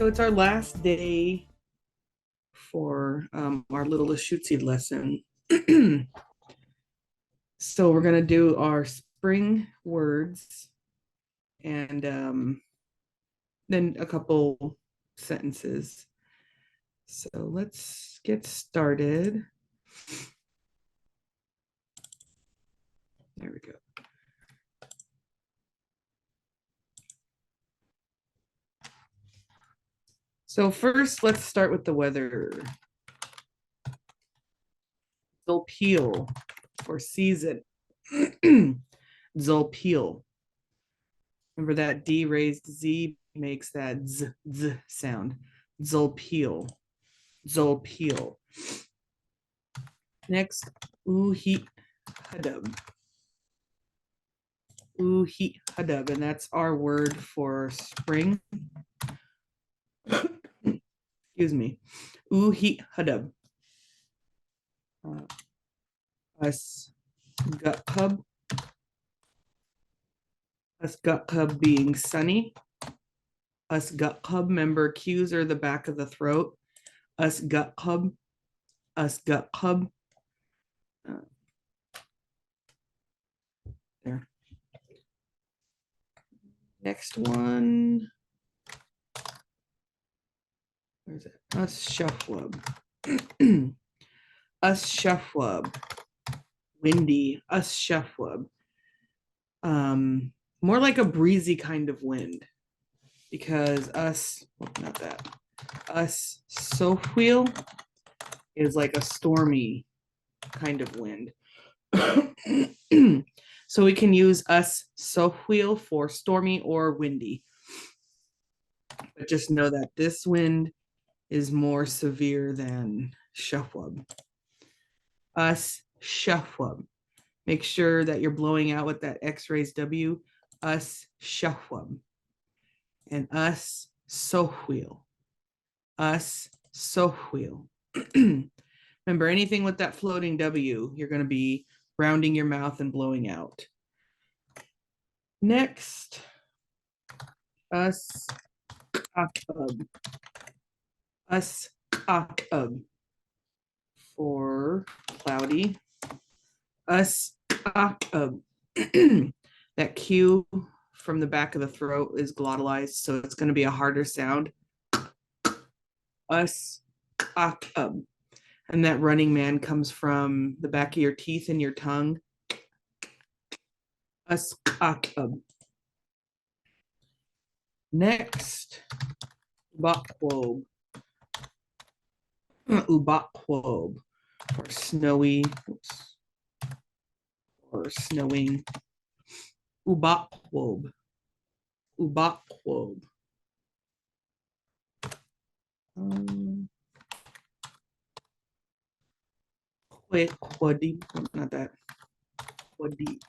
So it's our last day for our little Lushootseed lesson. So we're gonna do our spring words and then a couple sentences. So let's get started. There we go. So first, let's start with the weather. Zolpeel for season. Zolpeel. Remember that D raised Z makes that Z sound. Zolpeel. Zolpeel. Next, Uhi Hadub. Uhi Hadub, and that's our word for spring. Excuse me. Uhi Hadub. Us gut hub. Us gut hub being sunny. Us gut hub, remember Q's are the back of the throat. Us gut hub. Us gut hub. There. Next one. Where's it? Us shufflub. Us shufflub. Windy. Us shufflub. More like a breezy kind of wind, because us, not that. Us sofwheel is like a stormy kind of wind. So we can use us sofwheel for stormy or windy. But just know that this wind is more severe than shufflub. Us shufflub. Make sure that you're blowing out with that X raised W. Us shufflub. And us sofwheel. Us sofwheel. Remember, anything with that floating W, you're going to be rounding your mouth and blowing out. Next, us akub. Us akub for cloudy. Us akub. That Q from the back of the throat is glottalized, so it's going to be a harder sound. Us akub. And that running man comes from the back of your teeth and your tongue. Us akub. Next, ubakwob. Ubakwob for snowy, or snowing. Ubakwob. Ubakwob. Quadib, not that. Quadib.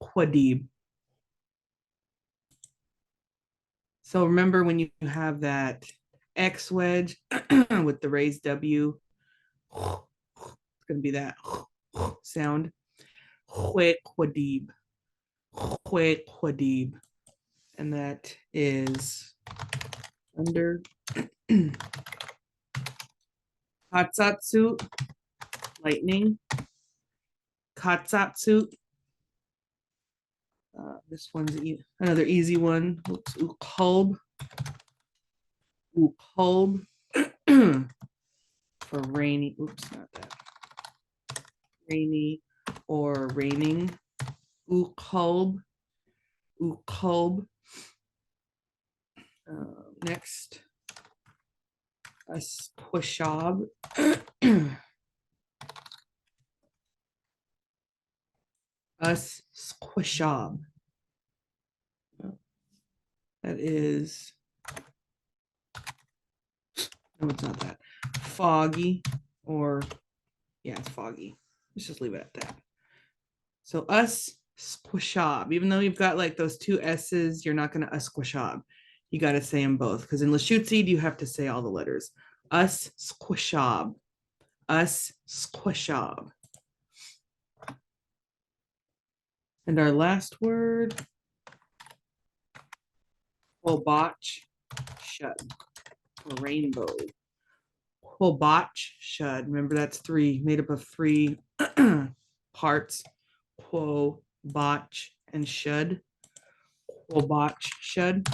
Quadib. So remember, when you have that X wedge with the raised W, it's going to be that sound. Quadib. Quadib. And that is under. Katsatsu, lightning. Katsatsu. This one's another easy one. Oops, ukolb. Ukolb for rainy. Oops, not that. Rainy or raining. Ukolb. Ukolb. Next, a squishab. Us squishab. That is, no, it's not that. Foggy, or yeah, it's foggy. Let's just leave it at that. So us squishab. Even though you've got like those two S's, you're not going to squishab. You got to say them both, because in Lushootseed you have to say all the letters. Us squishab. Us squishab. And our last word, Quobach shud, or rainbow. Quobach shud. Remember, that's three, made up of three parts. Quobach and shud. Quobach shud.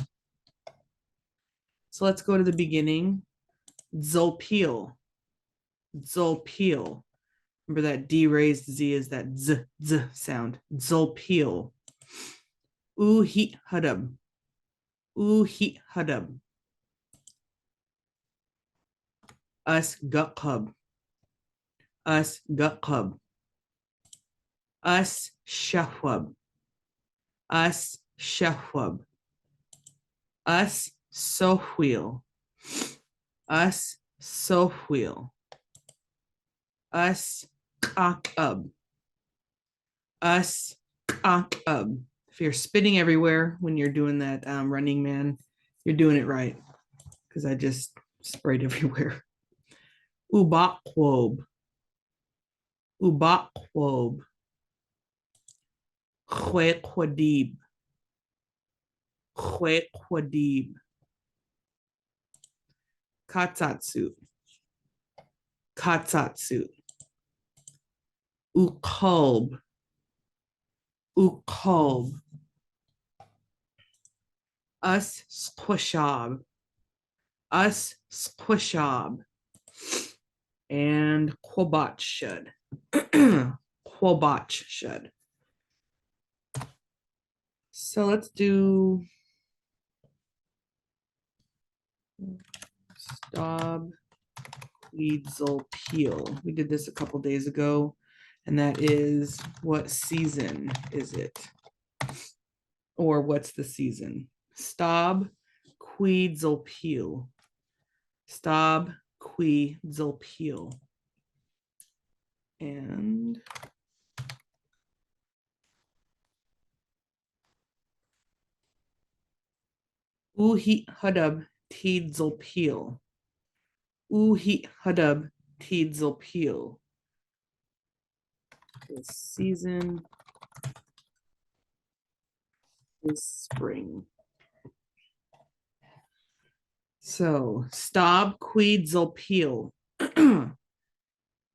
So let's go to the beginning. Zolpeel. Zolpeel. Remember that D raised Z is that Z, Z sound. Zolpeel. Uhi hudub. Uhi hudub. Us gutkub. Us gutkub. Us shahwub. Us shahwub. Us sohwheel. Us sohwheel. Us kakub. Us kakub. If you're spitting everywhere when you're doing that running man, you're doing it right, because I just sprayed everywhere. Ubakwob. Ubakwob. Khwekwadib. Khwekwadib. Katsatsu. Katsatsu. Ukolb. Ukolb. Us squishab. Us squishab. And quobach shud. Quobach shud. So let's do Stob Quetzalpeel. We did this a couple days ago, and that is, what season is it? Or what's the season? Stob Quetzalpeel. Stob Quetzalpeel. And Uhi hudub Teedzalpeel. Uhi hudub Teedzalpeel. This season is spring. So, Stob Quetzalpeel.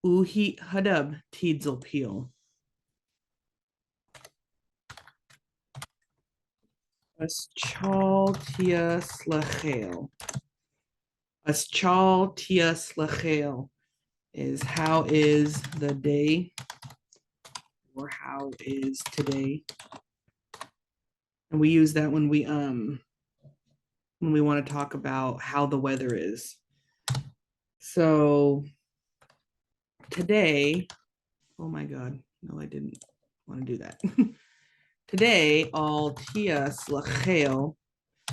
Uhi hudub Teedzalpeel. Aschal tia slachel. Aschal tia slachel is how is the day, or how is today. And we use that when we want to talk about how the weather is. So today, oh my God, no, I didn't want to do that. Today, all tia slachel,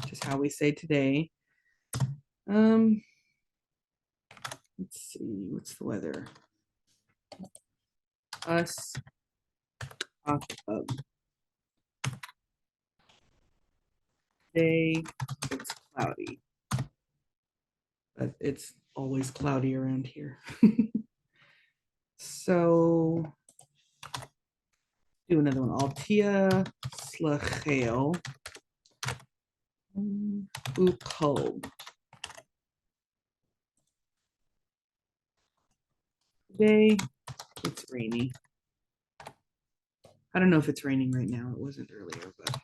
which is how we say today. Let's see, what's the weather? Us today, it's cloudy, but it's always cloudy around here. So do another one. Altia slachel ukolb. Today it's rainy. I don't know if it's raining right now. It wasn't earlier, but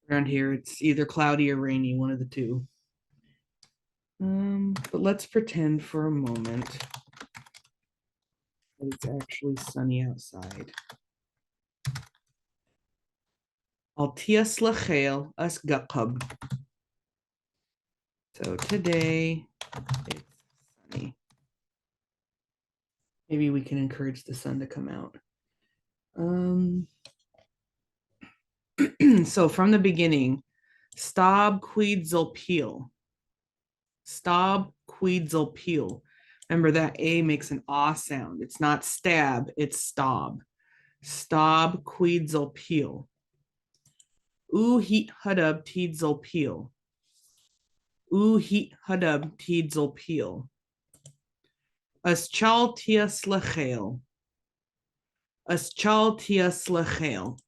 around here it's either cloudy or rainy, one of the two. But let's pretend for a moment that it's actually sunny outside. Altia slachel us gakub. So today it's sunny. Maybe we can encourage the sun to come out. So from the beginning, Stob Quetzalpeel. Stob Quetzalpeel. Remember that A makes an ah sound. It's not stab, it's stob. Stob Quetzalpeel. Uhi hudub Teedzalpeel. Uhi hudub Teedzalpeel. Aschal tia slachel. Aschal tia slachel.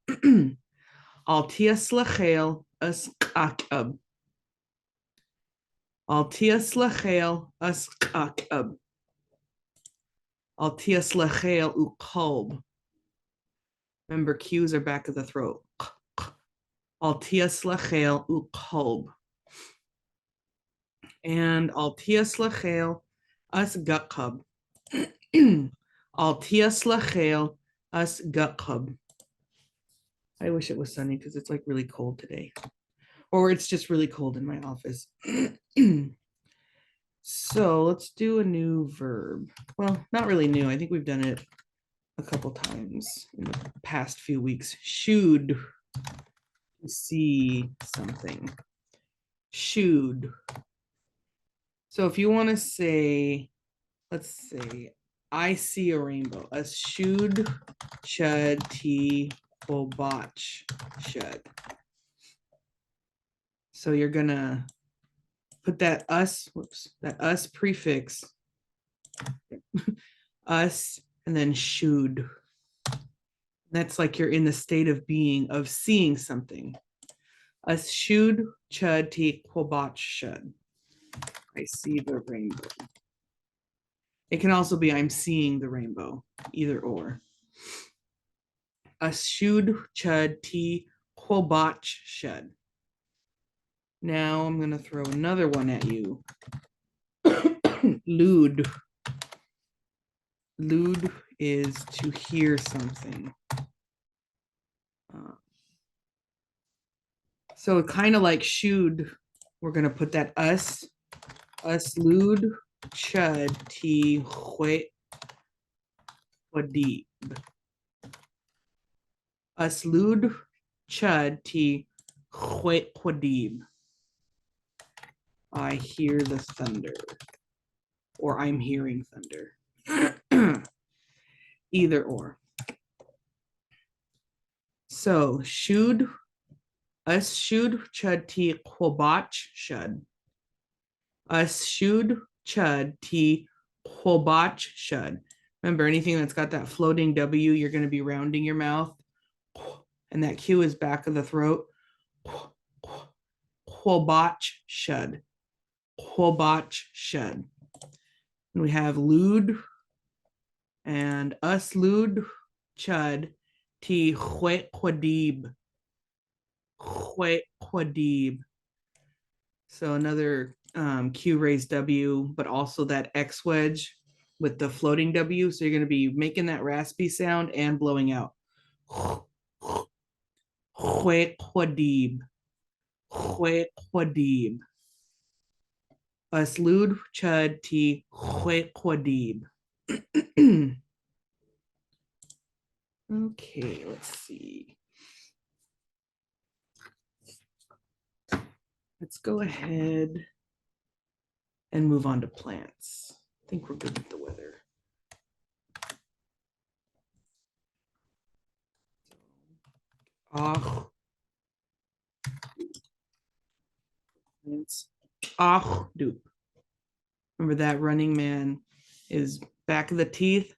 Altia slachel us akab. Altias lachael us akab. Altias lachael ukolb. Remember, Q's are back of the throat. Altias lachael ukolb. And Altias lachael us gutkub. Altias lachael us gutkub. I wish it was sunny because it's like really cold today. Or it's just really cold in my office. So let's do a new verb. Well, not really new. I think we've done it a couple times in the past few weeks. Should see something. Should. So if you want to say, let's say, I see a rainbow. A should, ti, botch, should. So you're gonna put that us, that us prefix, us, and then should. That's like you're in the state of being, of seeing something. Us should, ti, botch, should. I see the rainbow. It can also be I'm seeing the rainbow, either or. Us should, ti, botch, should. Now I'm going to throw another one at you. Lewd. Lewd is to hear something. So kind of like should, we're going to put that us lewd, chud, ti, hue, wadib. Us lewd, chud, ti, hue, wadib. I hear the thunder, or I'm hearing thunder. Either or. So should, us should, chud, ti, quabach, should. Us should, chud, ti, quabach, should. Remember, anything that's got that floating W, you're going to be rounding your mouth. And that Q is back of the throat. Quabach, should. Quabach, should. And we have lewd and us lewd, chud, ti, hue, quadib. Hue, quadib. So another Q raised W, but also that X wedge with the floating W. So you're going to be making that raspy sound and blowing out. Hue, quadib. Hue, quadib. Us lewd, chud, ti, hue, quadib. Okay, let's see. Let's go ahead and move on to plants. I think we're good with the weather. Plants. Dupe. Remember that running man is back of the teeth,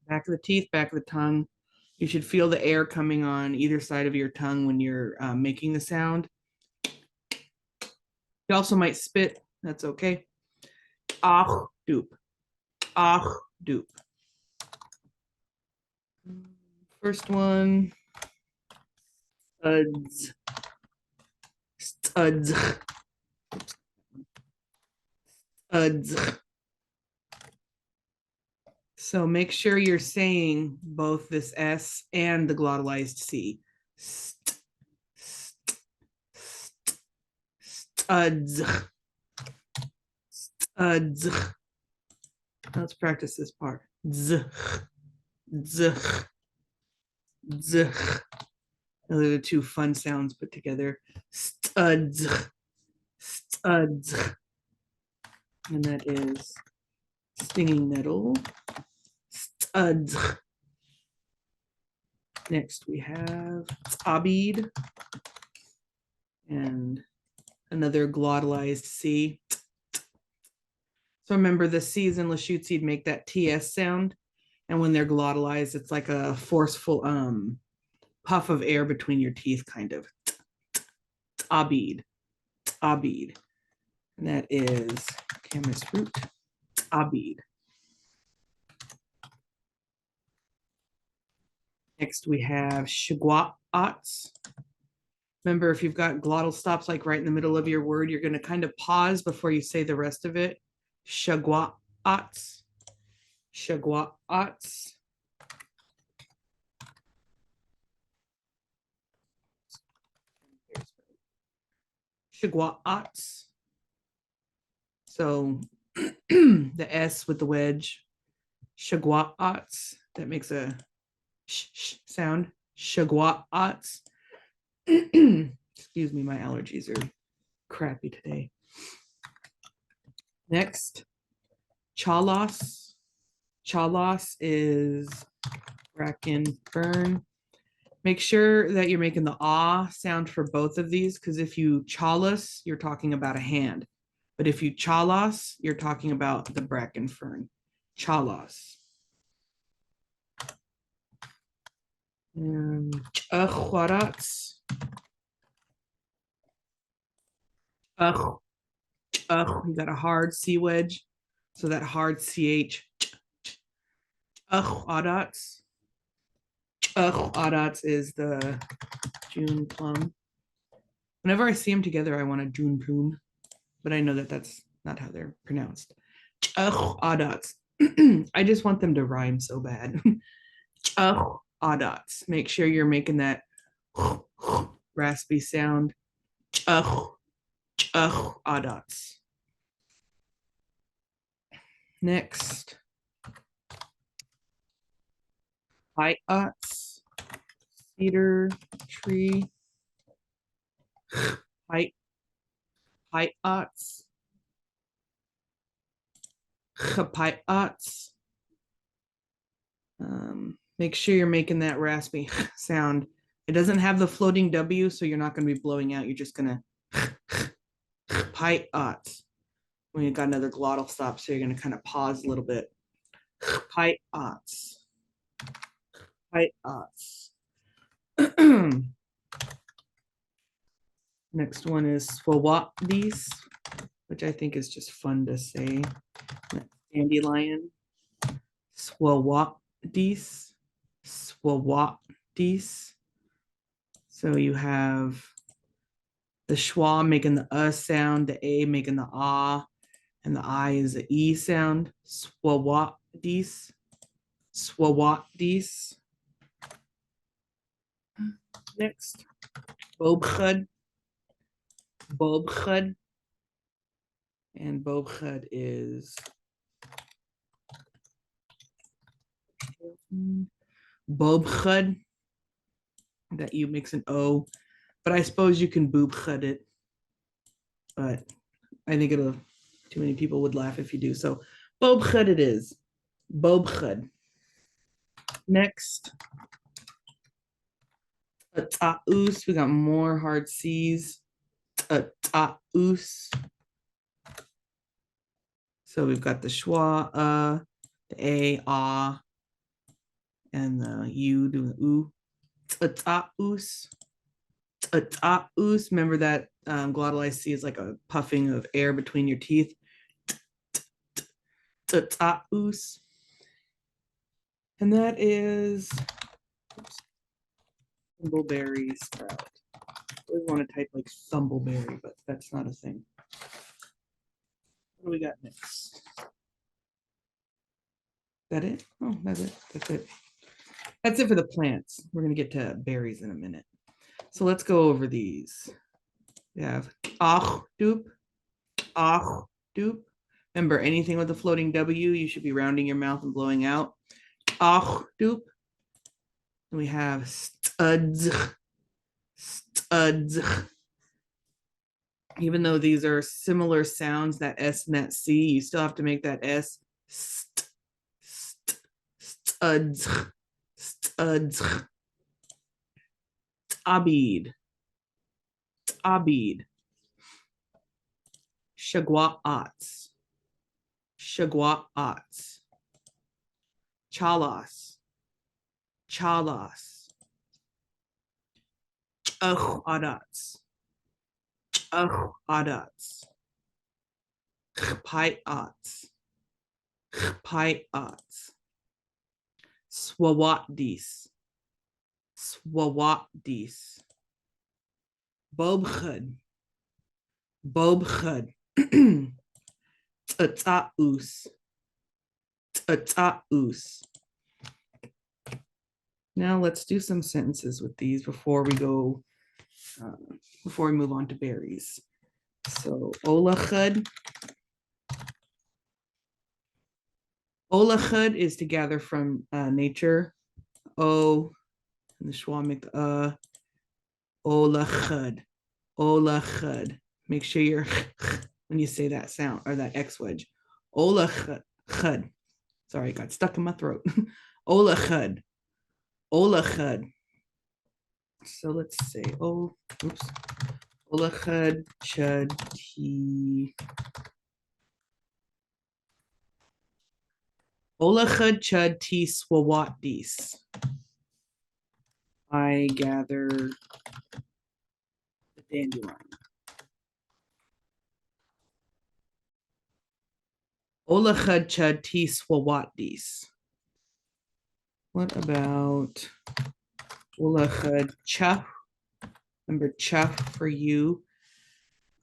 back of the teeth, back of the tongue. You should feel the air coming on either side of your tongue when you're making the sound. You also might spit. That's okay. Dupe. Dupe. First one. Studs. Studs. Studs. So make sure you're saying both this S and the glottalized C. Studs. Studs. Let's practice this part. Z. Z. Z. Those are the two fun sounds put together. Studs. Studs. And that is stinging nettle. Studs. Next we have abid and another glottalized C. So remember, the C's in Lushootseed make that TS sound, and when they're glottalized, it's like a forceful puff of air between your teeth, kind of. Abid. Abid. And that is camas root. Abid. Next we have shagwa'ats. Remember, if you've got glottal stops like right in the middle of your word, you're going to kind of pause before you say the rest of it. Shagwa'ats. Shagwa'ats. Shagwa'ats. So the S with the wedge. Shagwa'ats. That makes a sh sound. Shagwa'ats. Excuse me, my allergies are crappy today. Next, chalas. Chalas is bracken fern. Make sure that you're making the ah sound for both of these, because if you chalas, you're talking about a hand. But if you chalas, you're talking about the bracken fern. Chalas. And ch'achwarats. You got a hard C wedge. So that hard CH. Ch'achwarats. Ch'achwarats is the June plum. Whenever I see them together, I want a June plum, but I know that that's not how they're pronounced. Ch'achwarats. I just want them to rhyme so bad. Ch'achwarats. Make sure you're making that raspy sound. Ch'achwarats. Next, hyats, cedar tree. Hyats. Hyats. Make sure you're making that raspy sound. It doesn't have the floating W, so you're not going to be blowing out. You're just going to hyats. When you've got another glottal stop, so you're going to kind of pause a little bit. Hyats. Hyats. Next one is swawatdis, which I think is just fun to say. Dandelion. Swawatdis. Swawatdis. So you have the schwa making the sound, the a making the ah, and the I is the E sound. Swawatdis. Swawatdis. Next, bobchud. Bobchud. And bobchud is bobchud. That you mix an O, but I suppose you can boobchud it. But I think it'll, too many people would laugh if you do. So bobchud it is. Bobchud. Next, a ta'us. We got more hard C's. A ta'us. So we've got the schwa, the a, ah, and the u doing the oo. A ta'us. A ta'us. Remember that glottal IC is like a puffing of air between your teeth. Ta'us. And that is thimbleberry sprout. I always want to type like thumbleberry, but that's not a thing. What do we got next? Is that it? Oh, that's it. That's it. That's it for the plants. We're going to get to berries in a minute. So let's go over these. We have achdup. Achdup. Remember, anything with a floating W, you should be rounding your mouth and blowing out. Achdup. We have studs. Studs. Even though these are similar sounds, that S and that C, you still have to make that S. Studs. Studs. Abid. Abid. Shagwa'ats. Shagwa'ats. Chalas. Chalas. Ch'achwarats. adats. Chpaiats. Chpaiats. Swawatdis. Swawatdis. Bobchud. Bobchud. Tataus. Tataus. Now let's do some sentences with these before we go, before we move on to berries. So olachud. Olachud is to gather from nature. O, and the schwa make the olachud. Olachud. Make sure you're when you say that sound or that X wedge. Olachud. Sorry, it got stuck in my throat. Olachud. Olachud. So let's say Olachud chud ti. Olachud chud ti swawatdis. I gather the dandelion. Olachud chud ti swawatdis. What about Olachud chaf? Remember chaf for you.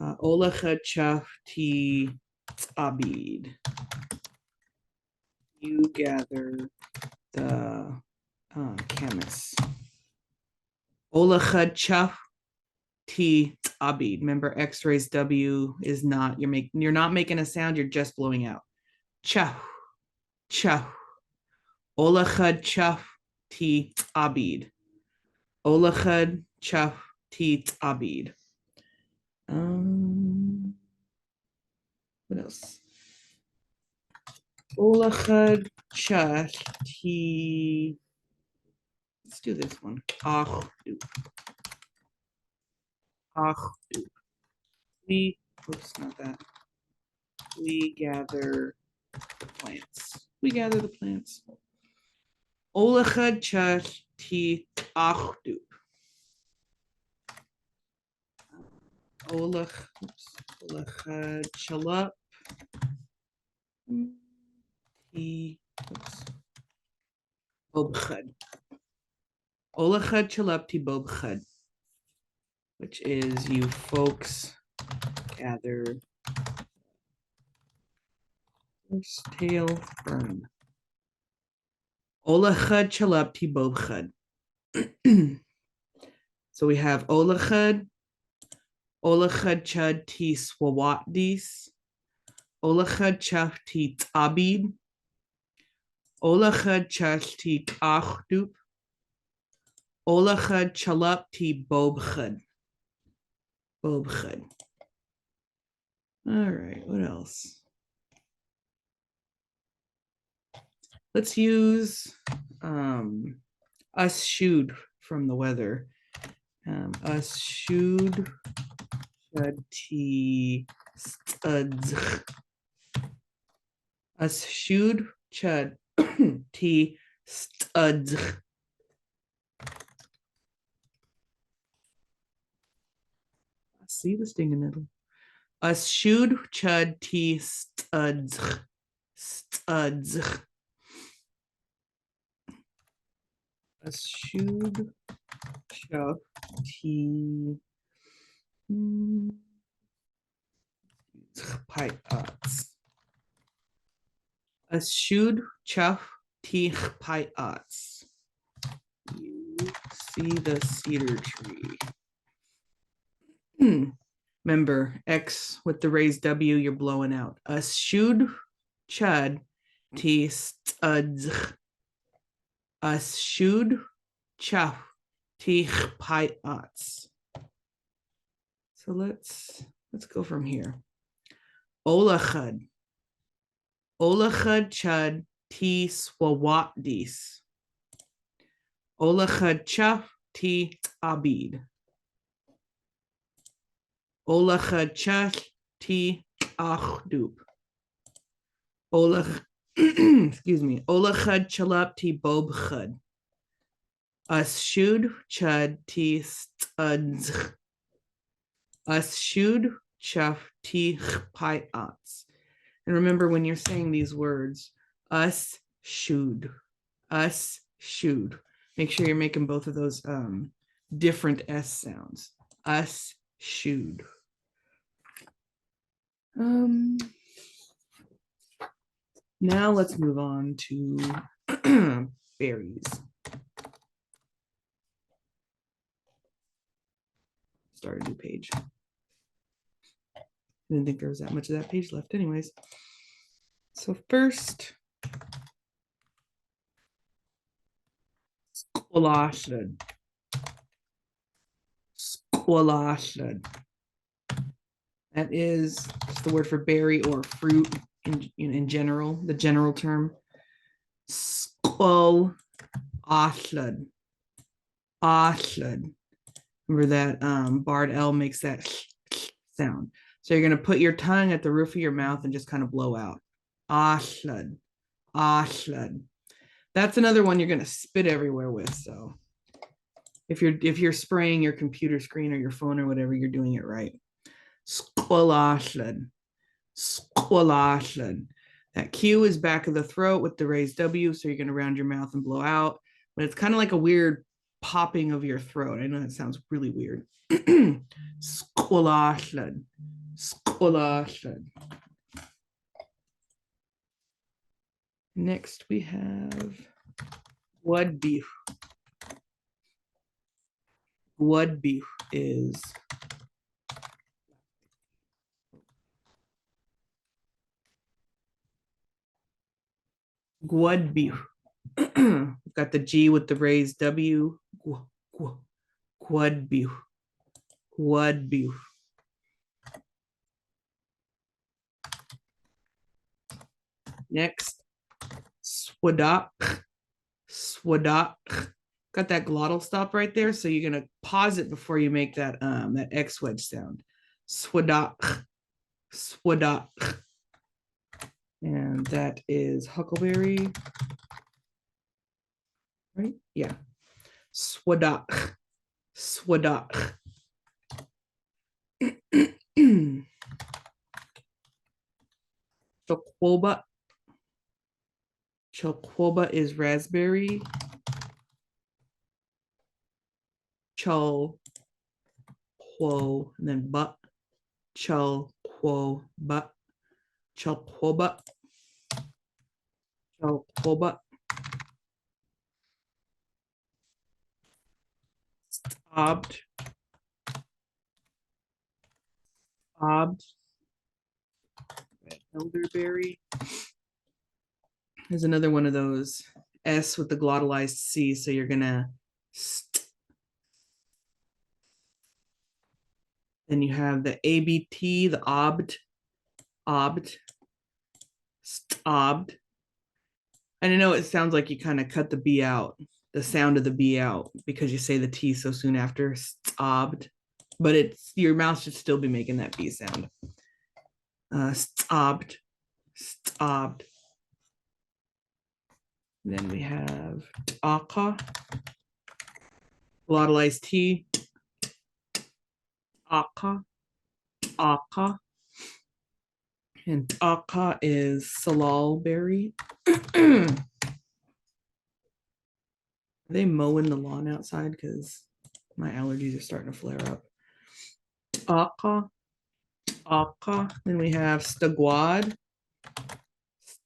Olachud chaf ti abid. You gather the camas. Olachud chaf ti abid. Remember, X raised W is not, you're not making a sound, you're just blowing out. Chaf, chaf. Olachud chaf ti abid. Olachud chaf ti abid. What else? Olachud chaf ti. Let's do this one. Oops, not that. We gather the plants. We gather the plants. Olachud chaf ti achdu. Olachud chalap ti bobchud. Olachud chalap ti bobchud, which is you folks gather tail fern. Olachud chalap ti bobchud. So we have olachud, olachud chud ti swawatdis, olachud chaf ti abid, olachud chach ti achdup, olachud chalap ti bobchud. Bobchud. All right, what else? Let's use us shoed from the weather. Us shoed ti studs. Us shoed chud ti studs. See the sting in the middle. Us shoed chud ti studs. Studs. Us shoed chud ti chpaiats. Us shoed chud ti chpaiats. You see the cedar tree. Remember, X with the raised W, you're blowing out. Us shoed chud ti studs. Us shoed chaf ti chpaiats. So let's go from here. Olachud. Olachud chud ti swawatdis. Olachud chaf ti abid. Olachud chach ti achdup. Excuse me. Olachud chalap ti bobchud. Us shoed chud ti studs. Us should chuf ti pi ats. And remember when you're saying these words, us should, make sure you're making both of those different S sounds. Us should. Now let's move on to berries. Start a new page. I didn't think there was that much of that page left anyways. So first, squalashud. Squalashud. That is just the word for berry or fruit in general, the general term. Squalashud. Ashud. Remember that barred L makes that sound. So you're going to put your tongue at the roof of your mouth and just kind of blow out. Ashud. Ashud. That's another one you're going to spit everywhere with. So if you're spraying your computer screen or your phone or whatever, you're doing it right. Squalashud. Squalashud. That Q is back of the throat with the raised W, so you're going to round your mouth and blow out. But it's kind of like a weird popping of your throat. I know that sounds really weird. Squalashud. Squalashud. Next we have gwud beef. Gwud beef is gwud beef. We've got the G with the raised W. Gwud beef. Gwud beef. Next, swadak. Swadak. Got that glottal stop right there, so you're gonna pause it before you make that that X wedge sound. Swadak. Swadak. And that is huckleberry. Right? Yeah. Swadak. Swadak. Choquoba. Choquoba is raspberry. Cho, quo, and then but. Cho, quo, but. Choquoba. Choquoba. Obbed. Obbed. Elderberry. There's another one of those S with the glottalized C. So you're gonna then you have the ABT, the obbed, obbed, obbed. And I know it sounds like you kind of cut the B out, the sound of the B out, because you say the T so soon after, obbed, but it's your mouth should still be making that B sound. Obbed, obbed. Then we have aka, glottalized T, aka, aka. And aka is salal berry. Are they mowing the lawn outside? Because my allergies are starting to flare up. Aka, aka. Then we have stagwad.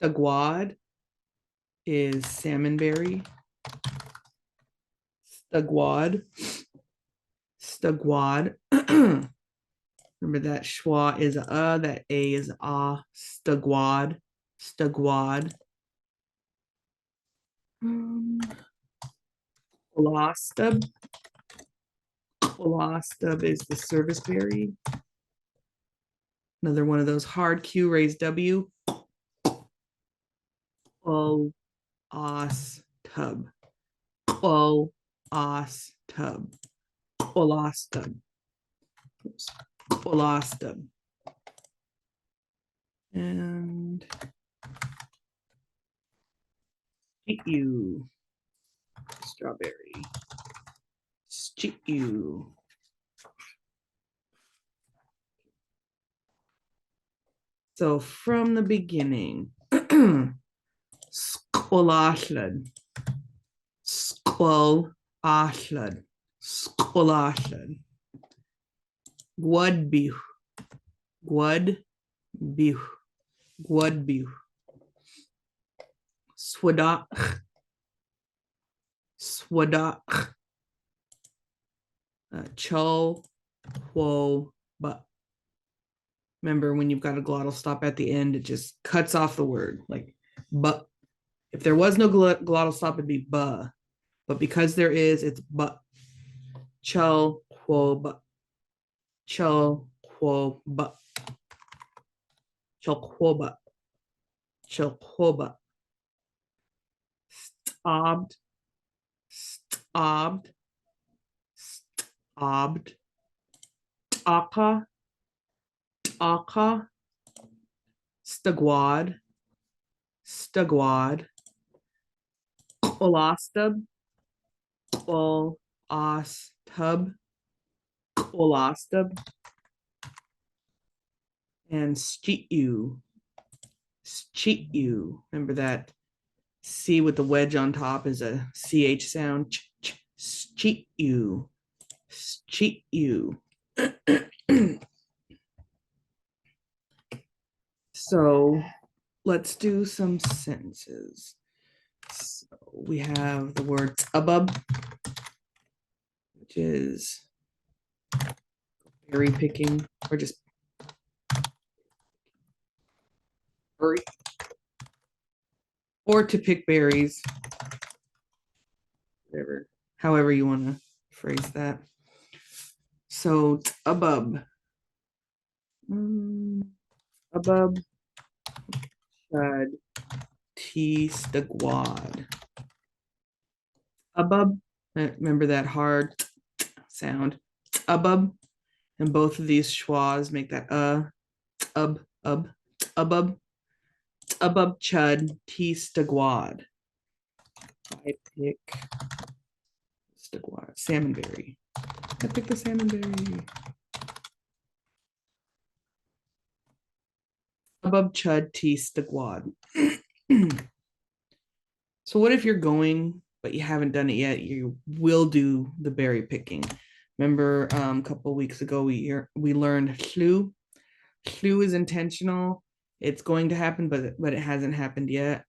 Stagwad is salmonberry. Stagwad. Stagwad. Remember that schwa is a, that a is a. Stagwad. Stagwad. Colostub. Colostub is the serviceberry. Another one of those hard Q raised W. O os tub. O os tub. Colostub. Oops. Colostub. And you. Strawberry. Stew. So from the beginning, Squalashad, Squalashad, Squalashad, Gwudbew, Gwudbew, Gwudbew, Swadach, Swadach, Cho, Quo, But. Remember, when you've got a glottal stop at the end, it just cuts off the word. Like, but. If there was no glottal stop, it'd be ba. But because there is, it's but. Cho, quo, but. Cho, quo, but. Cho, quo, but. Cho, quo, but. Stobbed. Stobbed. Stobbed. Taka. Taka. Stagwad. Stagwad. Colostub. Colostub. Colostub. And Steetu. Steetu. Remember that C with the wedge on top is a CH sound. Steetu. Steetu. So let's do some sentences. So we have the word abub, which is berry picking, or just berry, or to pick berries, whatever, however you want to phrase that. So abub, abub, shad, t stagwad. Abub, remember that hard sound, abub, and both of these schwas make that abub, abub, chud, t stagwad. I pick stagwad, salmonberry. I pick the salmonberry. Above chud, t stagwad. So what if you're going, but you haven't done it yet? You will do the berry picking. Remember a couple of weeks ago, we learned hlu. Hlu is intentional. It's going to happen, but it hasn't happened yet.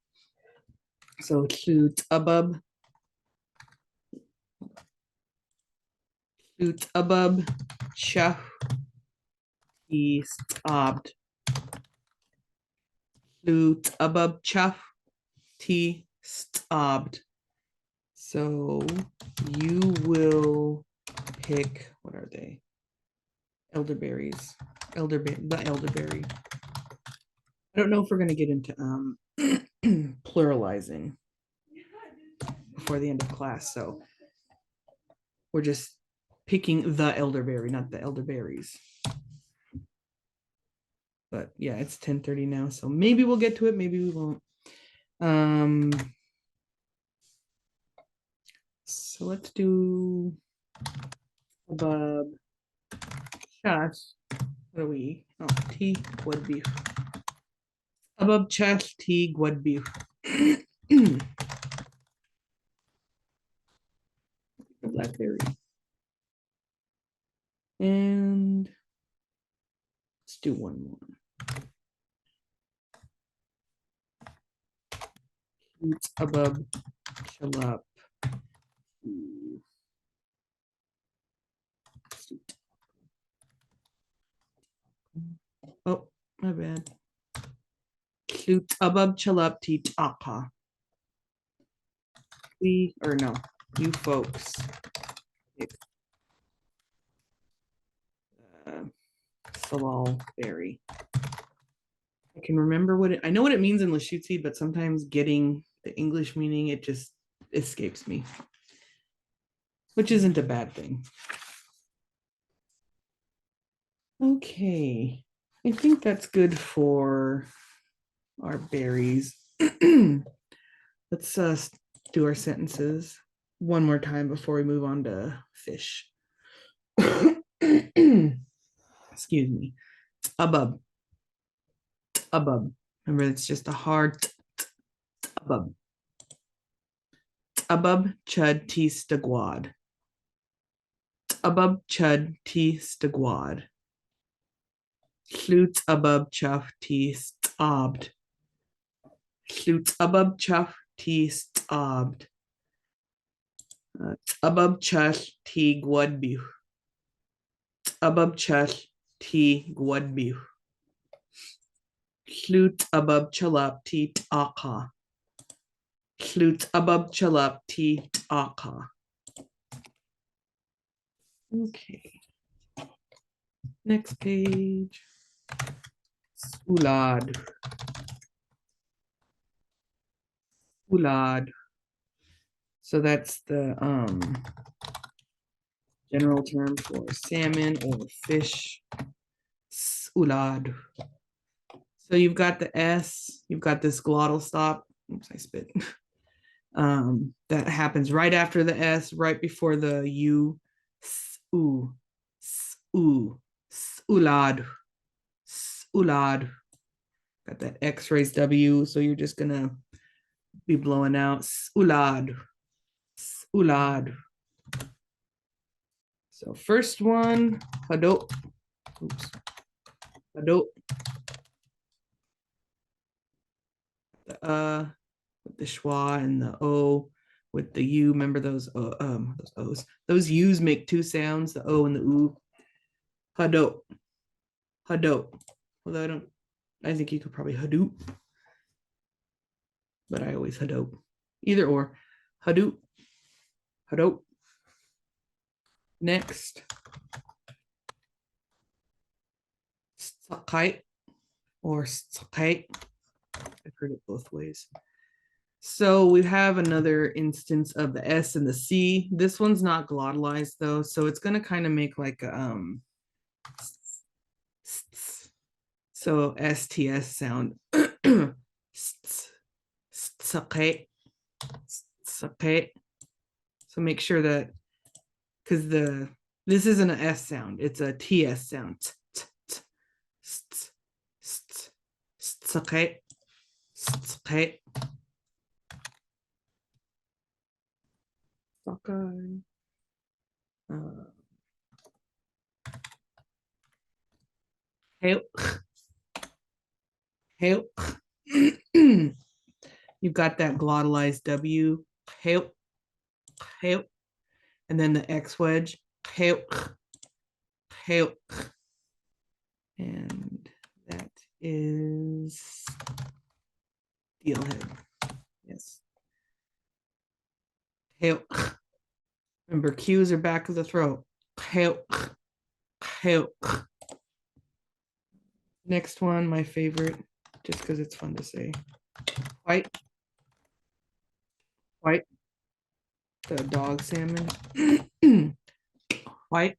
So hlu abub. Hlu abub. Chah. T stobbed. Hlu abub chah. T stobbed. So you will pick, what are they? Elderberries. The elderberry. I don't know if we're going to get into pluralizing before the end of class. So we're just picking the elderberry, not the elderberries. But yeah, it's 10:30 now. So maybe we'll get to it. Maybe we won't. So let's do above chest. What are we? Oh, tea, gwudbew. Above chest, tea, gwudbew. Blackberry. And let's do one more. It's above chalap. Oh, my bad. Cute above chalap tea taka. You folks. Salal berry. I can remember I know what it means in Lushootseed, but sometimes getting the English meaning, it just escapes me, which isn't a bad thing. Okay, I think that's good for our berries. Let's do our sentences one more time before we move on to fish. Excuse me. Abub. Abub. Remember, it's just a hard abub. Abub chud t stagwad. Abub chud t stagwad. Llút abub chuff t stabd. Llút abub chuff t stabd. Abub chull t gwadbiw. Abub chull t gwadbiw. Llút abub chalap t taqa. Llút abub chalap t taqa. Okay. Next page. Ulad. Ulad. So that's the general term for salmon or fish. Ulad. So you've got the S, you've got this glottal stop. Oops, I spit. That happens right after the S, right before the U. U. U. Ulad. Ulad. Got that X raised W, so you're just gonna be blowing out ulad. Ulad. So first one, hadot. Oops. Hadot. The with the schwa and the O with the U. Remember those those O's. Those U's make two sounds, the O and the U. Hadot. Hadot. Although I think you could probably hadoop, but I always hadot. Either or. Hadoop. Hadot. Next. Sakait or sakait. I've heard it both ways. So we have another instance of the S and the C. This one's not glottalized though, so it's gonna kind of make like a so STS sound. So make sure that, because this isn't an S sound, it's a TS sound. You've got that glottalized W, and then the X wedge, and that is steelhead. Yes. Remember, Q's are back of the throat. Next one, my favorite, just because it's fun to say. White. White. The dog salmon. White.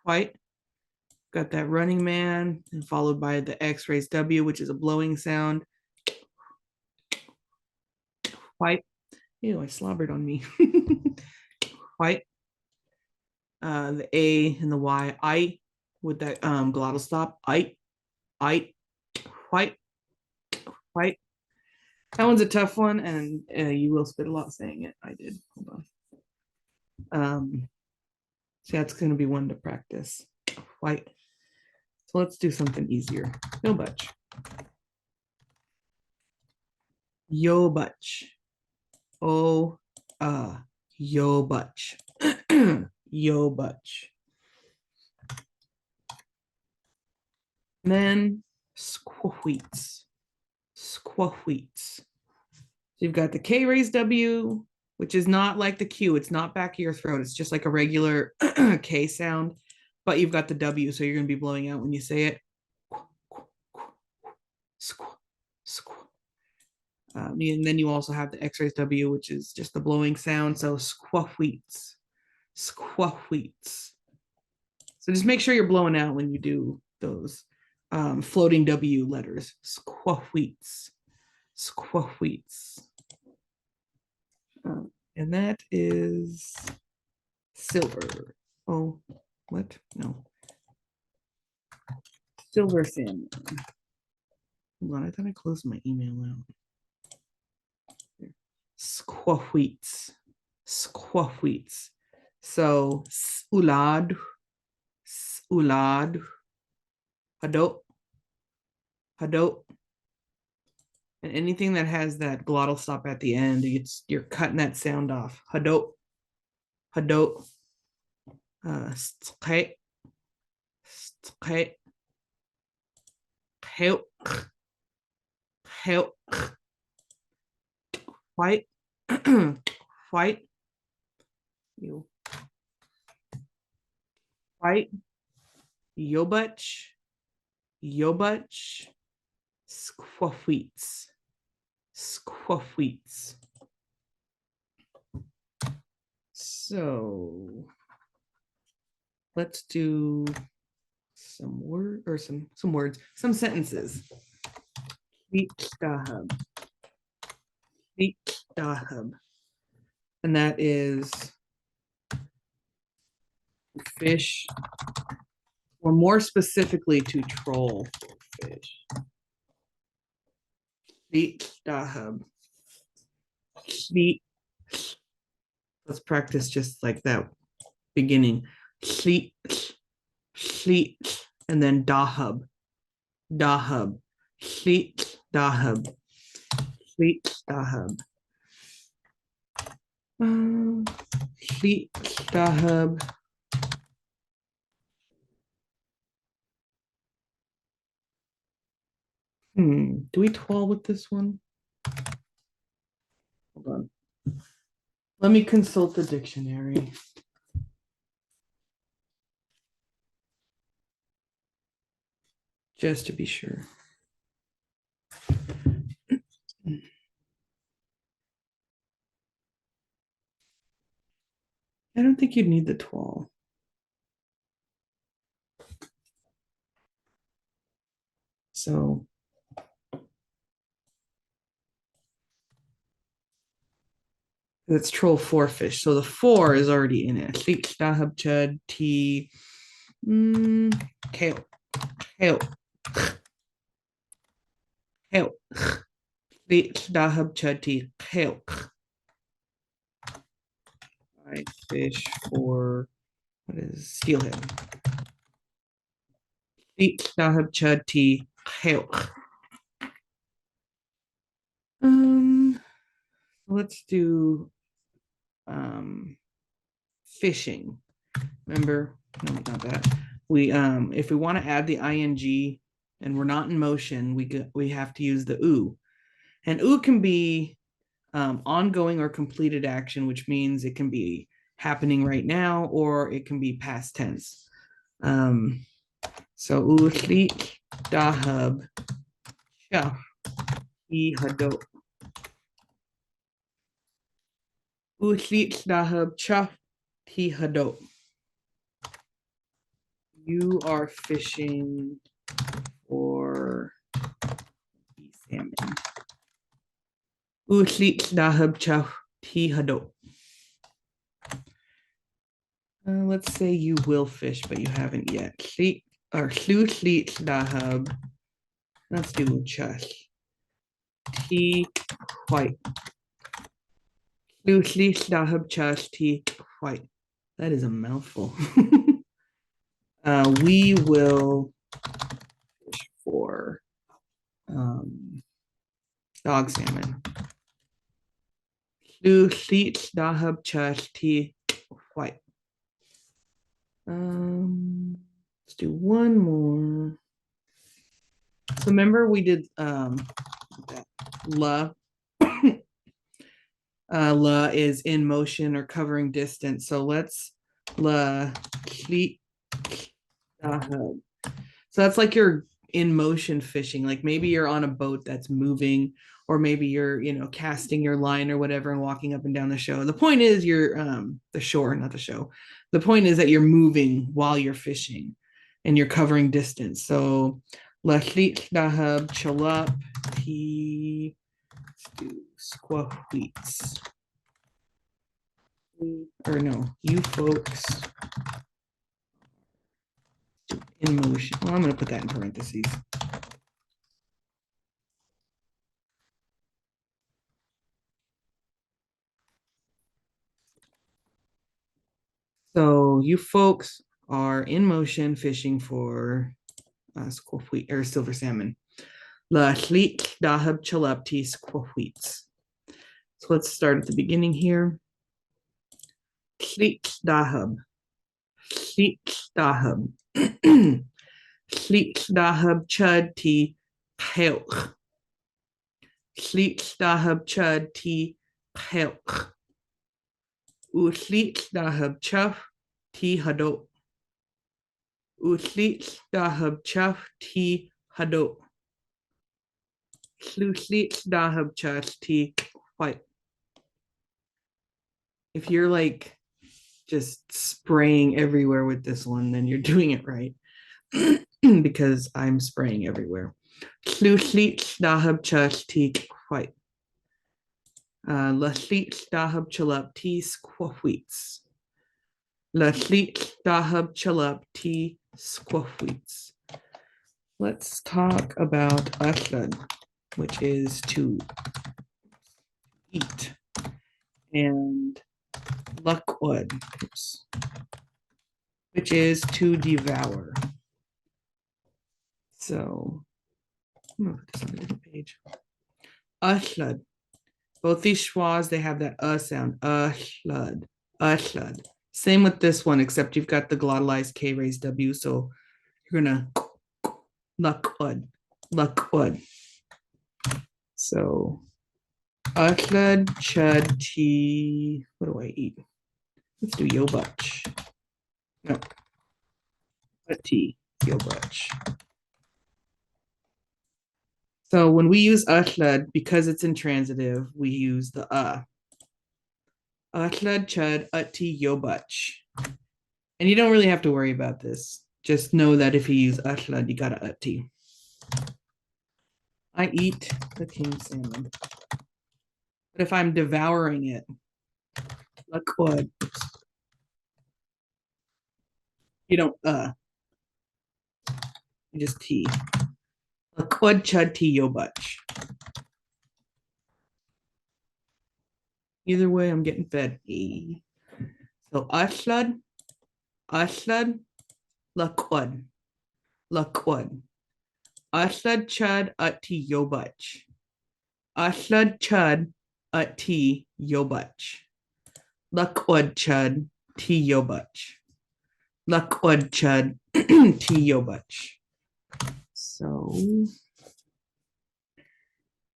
White. Got that running man, and followed by the X raised W, which is a blowing sound. White. Ew, I slobbered on me. White. The A and the Y. I with that glottal stop. I. White. White. That one's a tough one, and you will spit a lot saying it. I did. Hold on. So that's going to be one to practice. White. So let's do something easier. No butch. Yo butch. Oh, yo butch. Yo butch. And then squawheats. Squawheats. So you've got the K raised W, which is not like the Q. It's not back of your throat. It's just like a regular K sound, but you've got the W, so you're going to be blowing out when you say it. And then you also have the X raised W, which is just the blowing sound. So squawheats. Squawheats. So just make sure you're blowing out when you do those floating W letters. Squawheats. Squawheats. And that is silver. Oh, what? No. Silver salmon. Hold on, I thought I closed my email out. Squawheats. Squawheats. So ulad, ulad, hadot, hadot. And anything that has that glottal stop at the end, you're cutting that sound off. Hadot, hadot, stkhe, stkhe, help, help, white, white, you, white, yobutch, yobutch, squawheats, squawheats. So let's do some word or some words, some sentences. And that is fish, or more specifically to troll fish. Let's practice just like that beginning. Sleep, sleep, and then dahub, dahub, sleep, dahub, sleep, dahub. Sleep, dahub. Do we twirl with this one? Hold on. Let me consult the dictionary. Just to be sure. I don't think you'd need the twirl. So it's troll four fish. So the four is already in it. Dahub, chud, tea, kale, kale, kale. Dahub, chud, tea, kale. I fish for, what is steelhead? Dahub, chud, tea, kale. Let's do fishing. Remember, no, not that. We if we want to add the ing and we're not in motion, we have to use the oo. And oo can be ongoing or completed action, which means it can be happening right now or it can be past tense. So oo sleek dahub chaf I hadot. You are fishing for salmon. Let's say you will fish, but you haven't yet. Let's do chas. T white. White. That is a mouthful. We will fish for dog salmon. White. Let's do one more. So remember we did la. La is in motion or covering distance. So let's la. So that's like you're in motion fishing. Like maybe you're on a boat that's moving, or maybe you're, casting your line or whatever and walking up and down the shore. The point is you're the shore, not the show. The point is that you're moving while you're fishing and you're covering distance. So lachlit dahab chalap t squawheats. Or no, you folks in motion. Well, I'm going to put that in parentheses. So you folks are in motion fishing for squawheat or silver salmon. Lushootseed squawheats. So let's start at the beginning here. Lushootseed. Lushootseed. Lushootseed chud ti pelch. Lushootseed chud ti pelch. Lushootseed chuff ti hadot. Lushootseed chuff ti hadot. Lushootseed chuff ti white. If you're like just spraying everywhere with this one, then you're doing it right. Because I'm spraying everywhere. Lushootseed chuff ti white. Lushootseed chuff ti squawheats. Lushootseed chuff ti squawheats. Let's talk about ashlad, which is to eat, and lukwad, which is to devour. So I'm gonna put this on a different page. Ashlad. Both these schwas, they have that sound. Ashlad. Ashlad. Same with this one, except you've got the glottalized K raised W, so you're gonna lukwad. Lukwad. So ashlad, chud, tea. What do I eat? Let's do yobach. No. Tea, yobach. So when we use ashlad, because it's intransitive, we use the Ashlad, chud, utti, yobach. And you don't really have to worry about this. Just know that if you use ashlad, you gotta utti. I eat the king salmon. But if I'm devouring it, lakwad. You don't you just tea. Lakwad, chud, tea, yobach. Either way, I'm getting fed. So ashlad, ashlad, lakwad, lakwad. Ashlad, chud, utti, yobach. Ashlad, chud, utti, yobach. Lakwad, chud, ti yobach. Lakwad, chud, ti yobach. So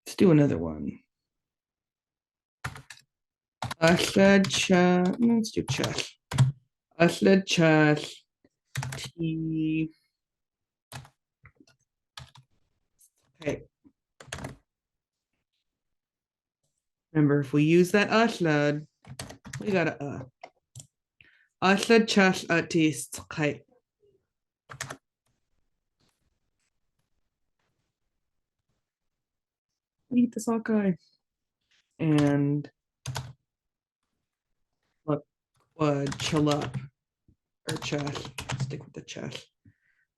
let's do another one. Ashlad, chud, let's do chud. Ashlad, chud, ti. Okay. Remember, if we use that ashlad, we gotta ashlad, chash, atis, kite. Eat the sockeye. And look, chalap or chash. Stick with the chash.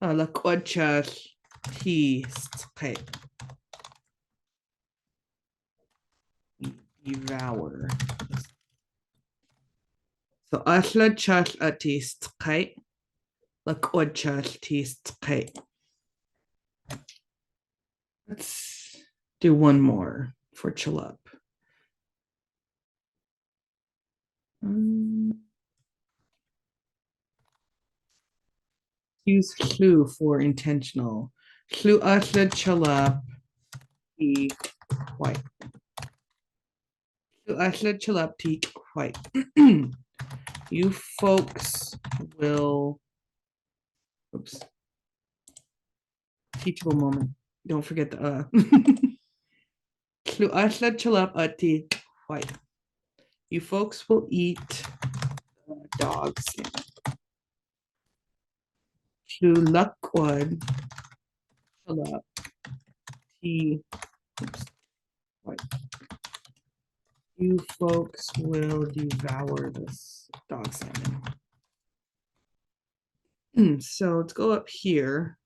Lakwad chash, tea, kite. Devour. So ashlad, chash, atis, kite. Lakwad chash, tea, kite. Let's do one more for chalap. Use chlu for intentional. Chlu ashlad, chalap, tea, white. Chlu ashlad, chalap, tea, white. You folks will, oops, teachable moment. Don't forget the Chlu ashlad, chalap, ati, white. You folks will eat dogs. Chlu lakwad, chalap, tea, white. You folks will devour this dog salmon. So let's go up here,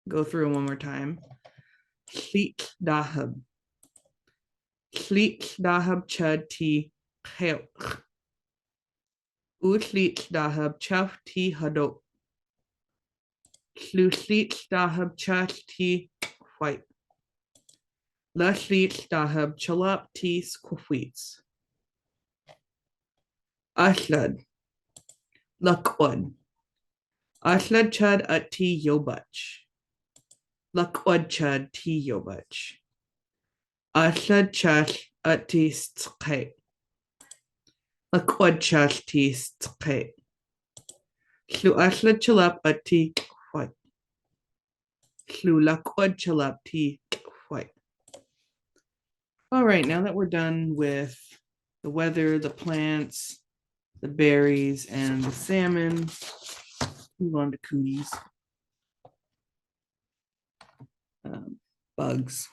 go through one more time. Chlit dahab. Chlit dahab chud ti pelch. Uthlit dahab chaf ti hado. Lushootseed dahab chaf ti white. Lushootseed dahab chalap ti squeets. Ashlad. Lukwad. Ashlad chad at ti yobach. Lukwad chad ti yobach. Ashlad chad at ti stkay. Lukwad chad ti stkay. Shlu ashlad chalap at ti white. Shlu lukwad chalap ti white. All right, now that we're done with the weather, the plants, the berries, and the salmon, move on to cooties. Bugs.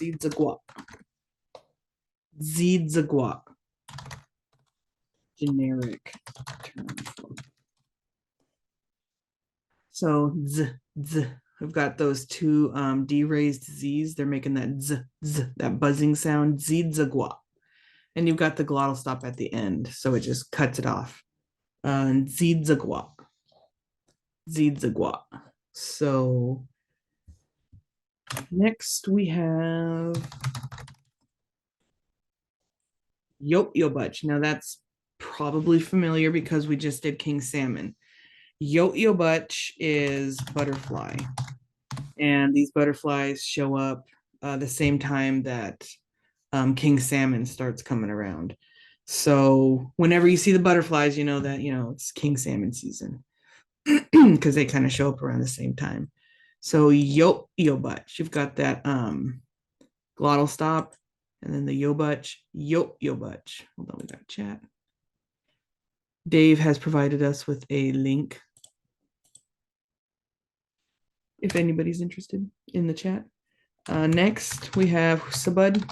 Dx၀dx၀. Generic term. So I've got those two D-raised Z's. They're making that z, that buzzing sound. Dx၀. And you've got the glottal stop at the end, so it just cuts it off. Dx០. Dx០. So next we have Yotyobutch. Now that's probably familiar because we just did king salmon. Yotyobutch is butterfly, and these butterflies show up the same time that king salmon starts coming around. So whenever you see the butterflies, you know that it's king salmon season because they kind of show up around the same time. So Yotyobutch, you've got that glottal stop, and then the yobutch, Yotyobutch. Hold on, we got chat. Dave has provided us with a link if anybody's interested in the chat. Next, we have Sabud.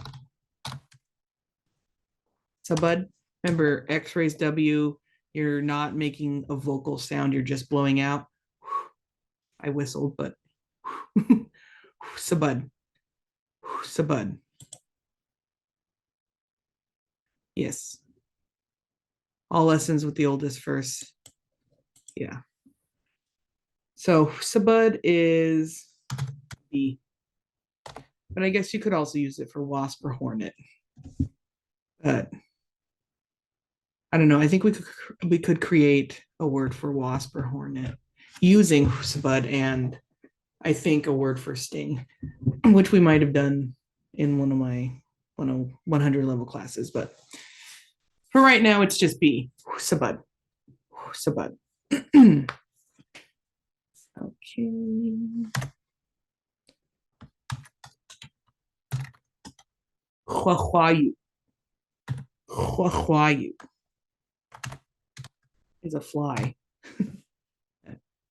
Sabud. Remember, X raised W, you're not making a vocal sound, you're just blowing out. I whistled, but Sabud. Sabud. Yes. All lessons with the oldest first. Yeah. So Sabud is B. But I guess you could also use it for wasp or hornet. But I don't know. I think we could create a word for wasp or hornet using Sabud, and I think a word for sting, which we might have done in one of my 100 level classes. But for right now, it's just B. Sabud. Sabud. Okay. Hwayu. Hwayu is a fly.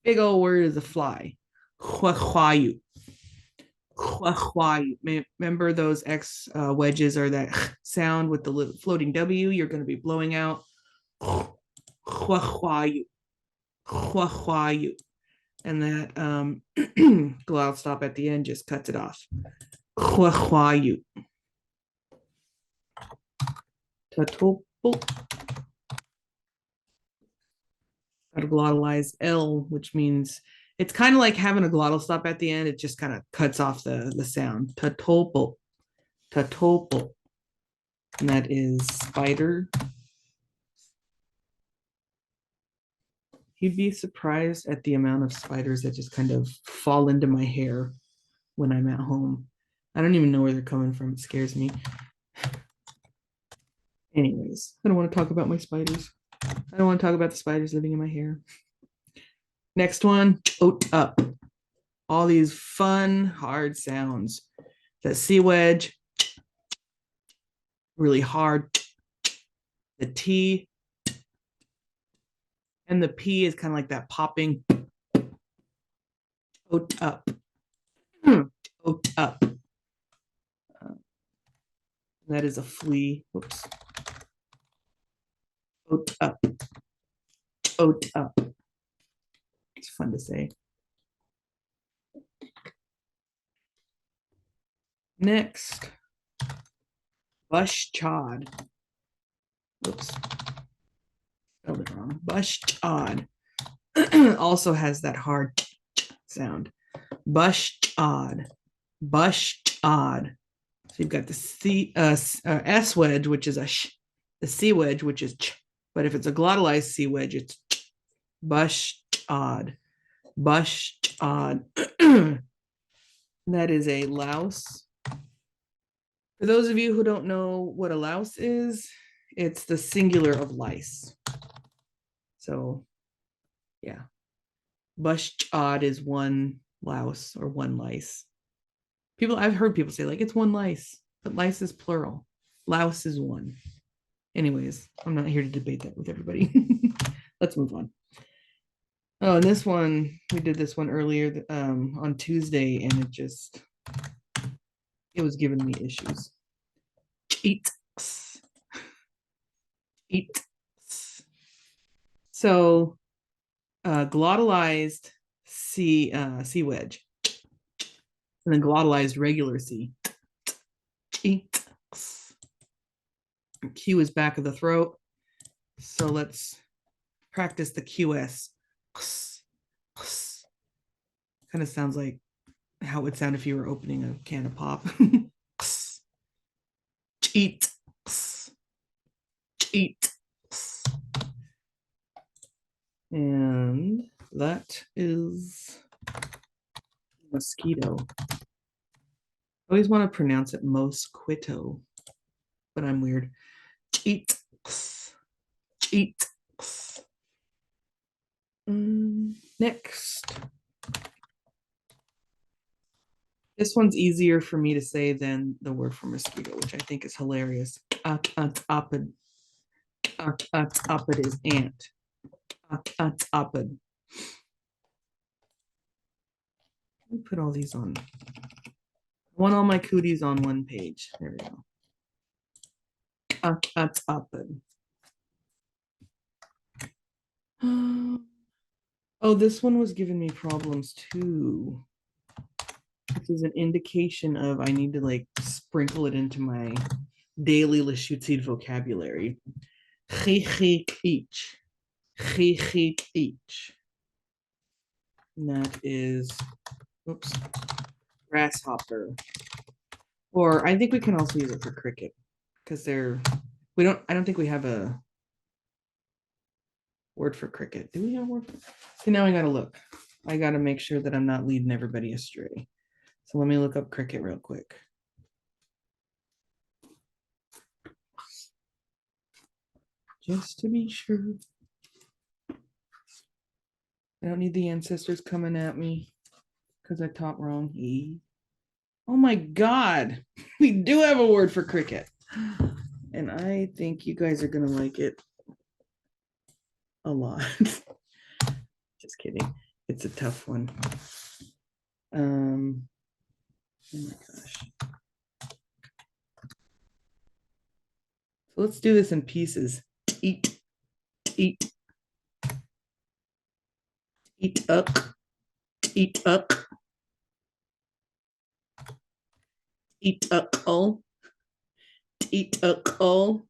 Big old word is a fly. Hwayu. Hwayu. Remember those X wedges or that sound with the floating W? You're going to be blowing out. Hwayu. Hwayu. And that glottal stop at the end just cuts it off. Hwayu. Tatopo. Got a glottalized L, which means it's kind of like having a glottal stop at the end. It just kind of cuts off the sound. Tatopo. Tatopo. And that is spider. You'd be surprised at the amount of spiders that just kind of fall into my hair when I'm at home. I don't even know where they're coming from. It scares me. Anyways, I don't want to talk about my spiders. I don't want to talk about the spiders living in my hair. Next one, oat up. All these fun, hard sounds. The C wedge, really hard. The T and the P is kind of like that popping. Oat up. Oat up. That is a flea. Whoops. Oat up. Oat up. It's fun to say. Next, Bush chod. Oops. Spelled it wrong. Bush chod. Also has that hard sound. Bush chod. Bush chod. So you've got the S wedge, which is a sh, the C wedge, which is ch. But if it's a glottalized C wedge, it's ch. Bush chod. Bush chod. That is a louse. For those of you who don't know what a louse is, it's the singular of lice. So, yeah. Bush chod is one louse or one lice. I've heard people say like it's one lice, but lice is plural. Louse is one. Anyways, I'm not here to debate that with everybody. Let's move on. Oh, and this one, we did this one earlier on Tuesday, and it was giving me issues. Eat. So, glottalized C wedge, and then glottalized regular C. Q is back of the throat. So let's practice the QS. Kind of sounds like how it would sound if you were opening a can of pop. Cheat. Cheat. And that is mosquito. I always want to pronounce it mosquito, but I'm weird. Cheat. Cheat. Next. This one's easier for me to say than the word for mosquito, which I think is hilarious. Apid is ant. Apid. Let me put all these on. I want all my cooties on one page. There we go. Apid. Oh, this one was giving me problems too. This is an indication of I need to like sprinkle it into my daily Lushootseed vocabulary. Each. And that is, oops, grasshopper. Or I think we can also use it for cricket because I don't think we have a word for cricket. Do we have a word? See, now I gotta look. I gotta make sure that I'm not leading everybody astray. So let me look up cricket real quick. Just to be sure. I don't need the ancestors coming at me because I taught wrong. Oh my God, we do have a word for cricket. And I think you guys are gonna like it a lot. Just kidding. It's a tough one. Oh my gosh. So let's do this in pieces. Eat up, eat up, eat up, all, eat up, all,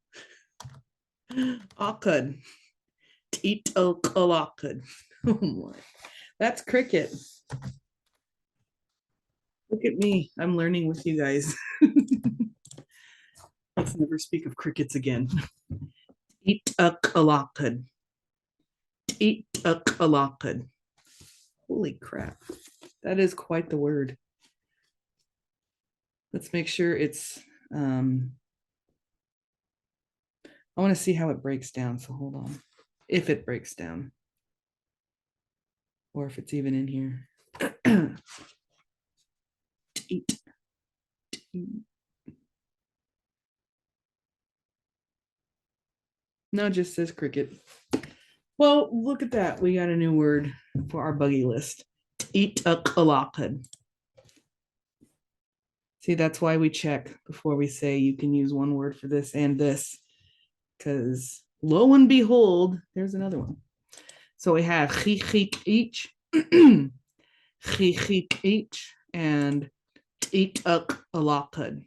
awkward, eat up, all awkward. Oh my, that's cricket. Look at me, I'm learning with you guys. Let's never speak of crickets again. Eat up, all awkward. Eat up, all awkward. Holy crap. That is quite the word. Let's make sure it's, I want to see how it breaks down. So hold on. If it breaks down. Or if it's even in here. Eat. No, it just says cricket. Well, look at that. We got a new word for our buggy list. Eat a kalakad. See, that's why we check before we say you can use one word for this and this. Because lo and behold, there's another one. So we have chik each, each, and eat a kalakad.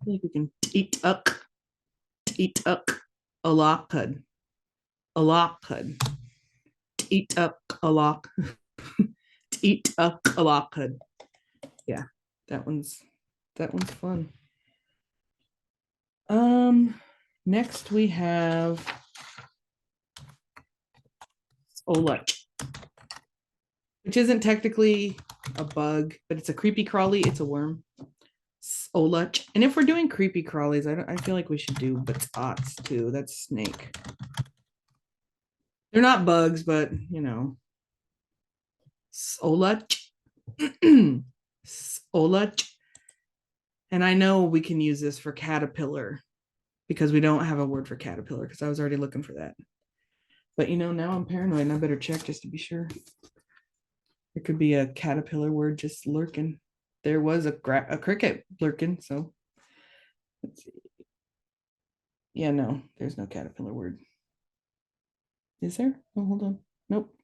like we can teat up, alakad, teat up, alak, teat up, alakad. Yeah, that one's fun. Next we have Olach, which isn't technically a bug, but it's a creepy crawly. It's a worm. Olach. And if we're doing creepy crawlies, I feel like we should do Batsats too. That's snake. They're not bugs, but you know. Olach. Olach. And I know we can use this for caterpillar because we don't have a word for caterpillar because I was already looking for that. But you know, now I'm paranoid and I better check just to be sure. There could be a caterpillar word just lurking. There was a cricket lurking, so let's see. Yeah, no, there's no caterpillar word. Is there? Oh, hold on. Nope.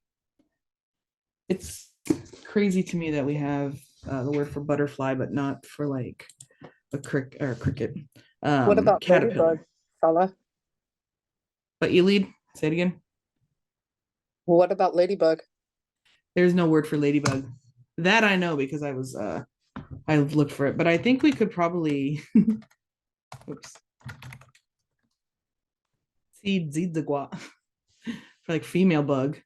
It's crazy to me that we have the word for butterfly, but not for like a cricket. What about caterpillar? ladybug, fella? But you lead. Say it again. What about ladybug? There's no word for ladybug. That I know because I looked for it, but I think we could probably oops. See dxʷləšucid for like female bug.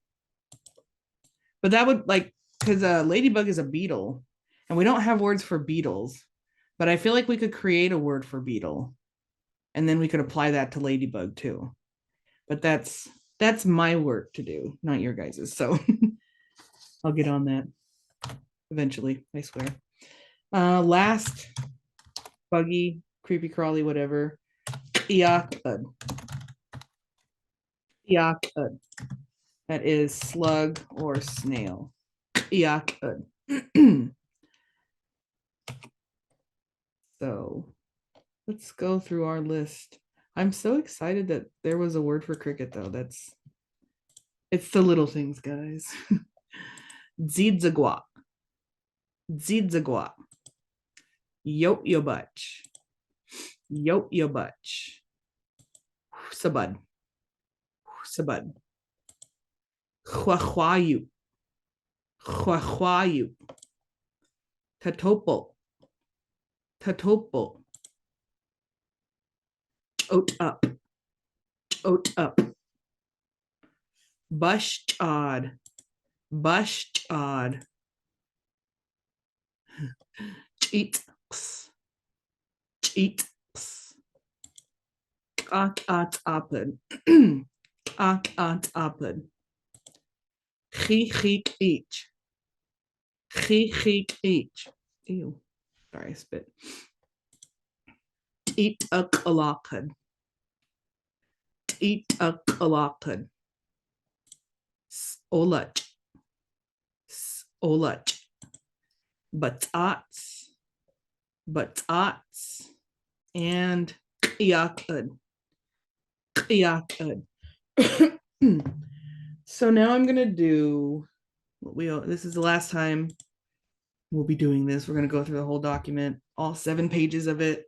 But that would like because ladybug is a beetle and we don't have words for beetles, but I feel like we could create a word for beetle and then we could apply that to ladybug too. But that's my work to do, not your guys's. So I'll get on that eventually, I swear. Last buggy, creepy crawly, whatever. Iakad. Iakad. That is slug or snail. Iakad. So let's go through our list. I'm so excited that there was a word for cricket though. It's the little things, guys. Dzidzagwa. Dzidzagwa. Yot-yobach. Yot-yobach. Sabad. Sabad. Hwahwayu. Hwahwayu. Tatopo. Tatopo. Oat up. Oat up. Bushchad. Bushchad. Cheats. Cheats. At apad. At apad. Chik each. Chik each. Ew. Sorry, I spit. Eat a kalakad. Eat a kalakad. Olach. Olach. Batats. Batats. And yakad. Yakad. So now I'm gonna do what this is the last time we'll be doing this. We're gonna go through the whole document, all 7 pages of it,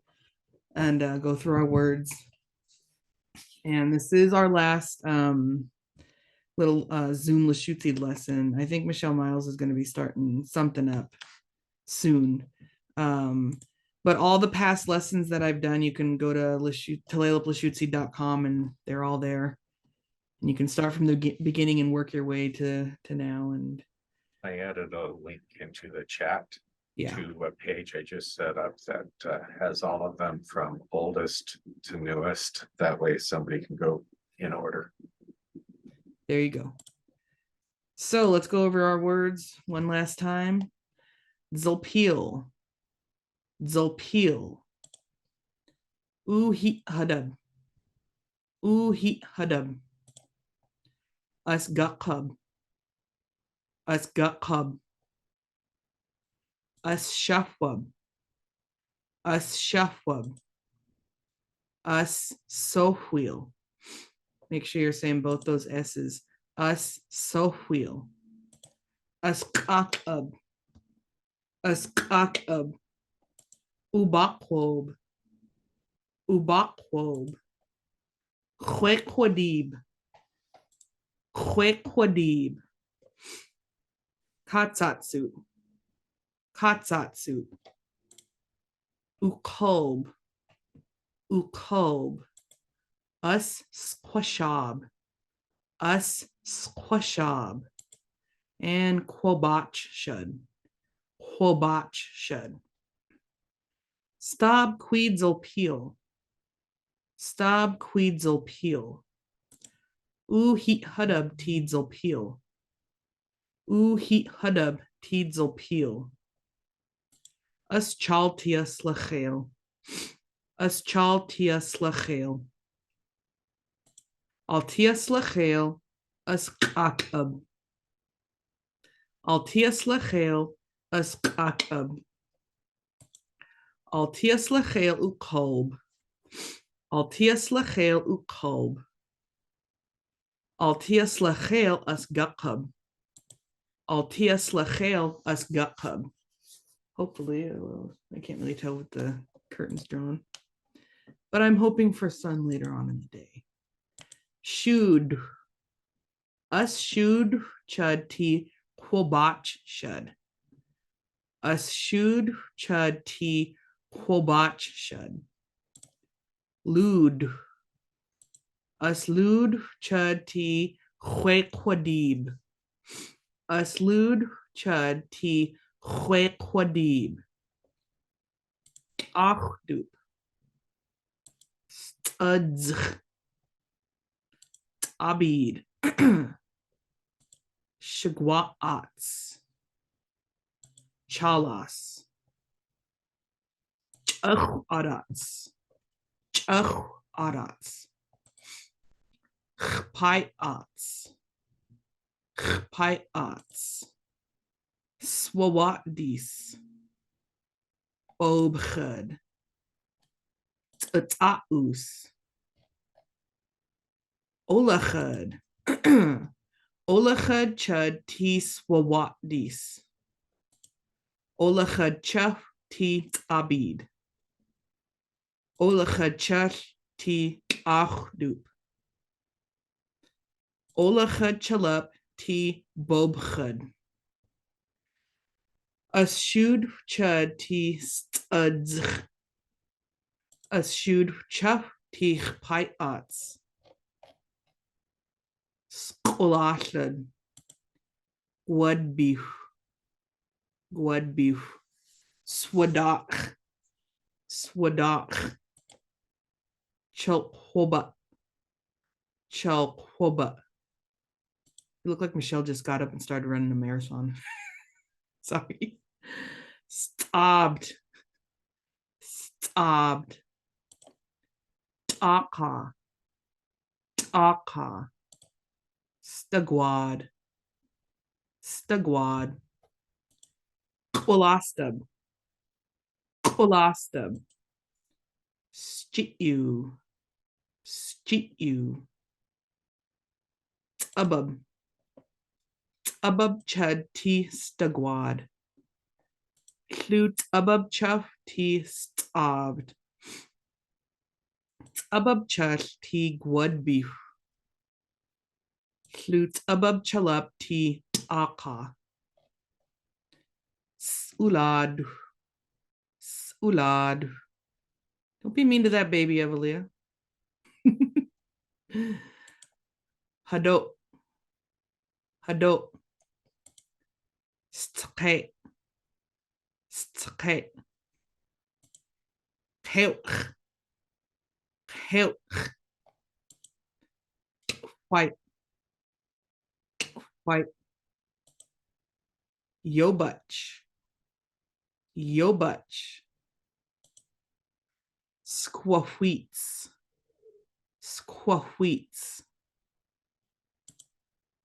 and go through our words. And this is our last little Zoom Lushootseed lesson. I think Michelle Miles is going to be starting something up soon. But all the past lessons that I've done, you can go to Tulalip and they're all there. And you can start from the beginning and work your way to now. And I added a link into the chat to a page I just set up that has all of them from oldest to newest. That way somebody can go in order. There you go. So let's go over our words one last time. Zolpeel. Zolpeel. Uhi hadab. Uhi hadab. Asgaqab. Asgaqab. As-shafwab. As-shafwab. Us-sohwheel. Make sure you're saying both those S's. Us-sohwheel. Ubakwob. Kwekwadib. Kwekwadib. Katsatsu. Katsatsu. Ukolb. Ukolb. Us squashab. Us squashab. And quabach shud. Quabach shud. Stab queedzel peel. Stab queedzel peel. Heat hudub teedzel peel. Heat hudub teedzel peel. Us chaltia slachel. Us chaltia slachel. Altia slachel. Us kakub. Altia slachel. Us kakub. Altia slachel ukolb. Altia slachel ukolb. Altia slachel us gukub. Altia slachel us gukub. Hopefully, I can't really tell with the curtains drawn, but I'm hoping for sun later on in the day. Shud. Us shud chud ti quabach shud. Us shud chud ti quabach shud. Lud. Us lud chud ti quadib. Us lud chud ti quadib. Achdup. Studzch. Abid. Shagwaats. Chalas. Chach-adats. Chach-adats. Chpai-ats. Chpai-ats. Swawatdis. Bobchud. T'aus. Olachud. Olachud chud ti swawatdis. Olachud chuf ti abid. Olachud chuf ti achdup. Olachud chalup ti bobchud. Ashud chud ti studzch. Ashud chuf ti chpaiats. Skolashad. Gwad beef. Swadak. Chalkwoba. You look like Michelle just got up and started running a marathon. Sorry. Stabbed. Taka. Stagwad. Qulastab. Stew. Abub chud ti stagwad. Clut abub chuff ti stabbed. Abub chush ti gwad beef. Clut abub chalup ti aka. Ulad. Don't be mean to that baby, Evelia. Hado. Stkate. Helch. White. Yobutch. Squawheats.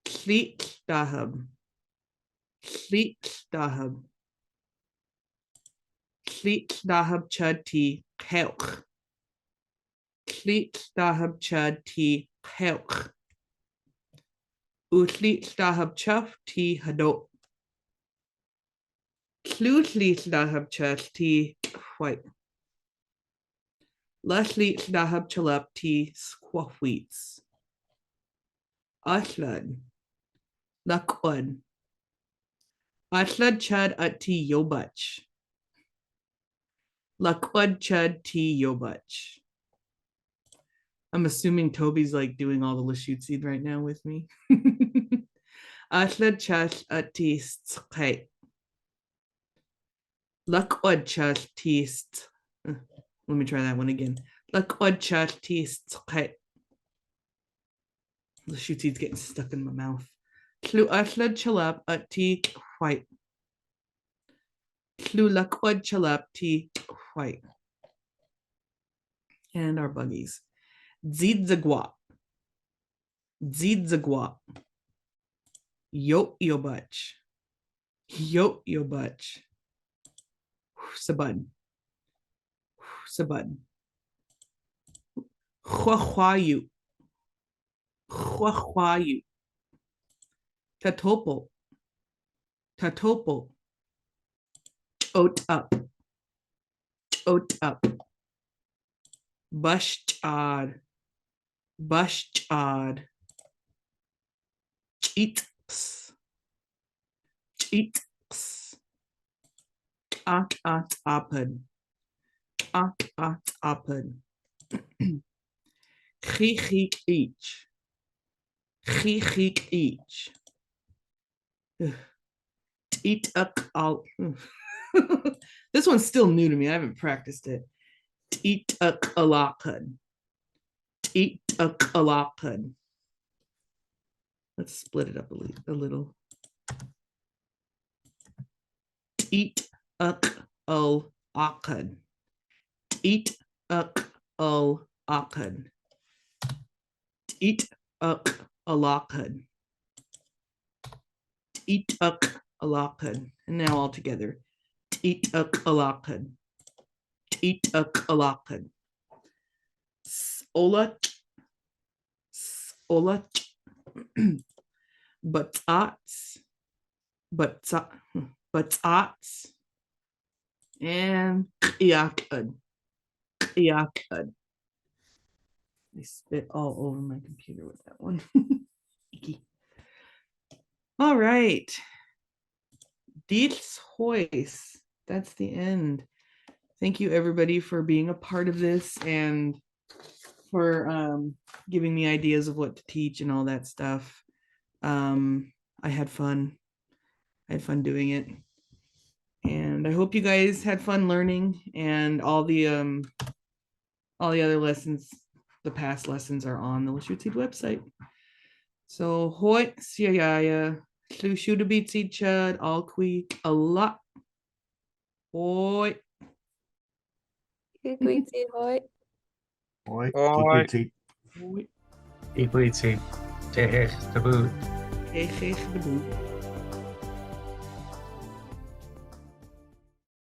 Cleat dahub. Cleat dahub chud ti kelch. Cleat dahub chud ti kelch. Utleat dahub chuff ti hadot. Clutleat dahub chud ti white. Lushootseed dahab chalap ti squawheats. Ashlad. Lakwad. Ashlad chad at ti yobach. Lakwad chad ti yobach. I'm assuming Toby's like doing all the Lushootseed right now with me. Ashlad chash at ti stkay. Lakwad chash ti let me try that one again. Lakwad chash ti stkay. Lushootseed's getting stuck in my mouth. Tlu ashlad chalap at ti white. Tlu lakwad chalap ti white. And our buggies. Dzidzagwa. Dzidzagwa. Yot yobach. Yot yobach. Sabad. Sabad. Hwahayu. Hwahayu. Tatopo. Tatopo. Oat up. Oat up. Bashchad. Bashchad. Cheats. Cheats. At apad. At apad. Chichik each. Chichik each. Eat up all. This one's still new to me. I haven't practiced it. Eat up alakad. Eat up alakad. Let's split it up a little. Eat up al akad. Eat up al akad. Eat up alakad. Eat up alakad. And now all together. Eat up alakad. Eat up alakad. Olach. Olach. Batats. Batats. And Iyakad. Iyakad. I spit all over my computer with that one. All right. Dies Hois. That's the end. Thank you everybody for being a part of this and for giving me ideas of what to teach and all that stuff. I had fun. I had fun doing it. And I hope you guys had fun learning, and all the other lessons, the past lessons are on the Lushootseed website. So hoi siaya Lushootseed chud all quick a lot. Hoi. Lushootseed, hoi. Hoi. Hoi. Hoi. Equity. Tehech the boot. Hey, de boot.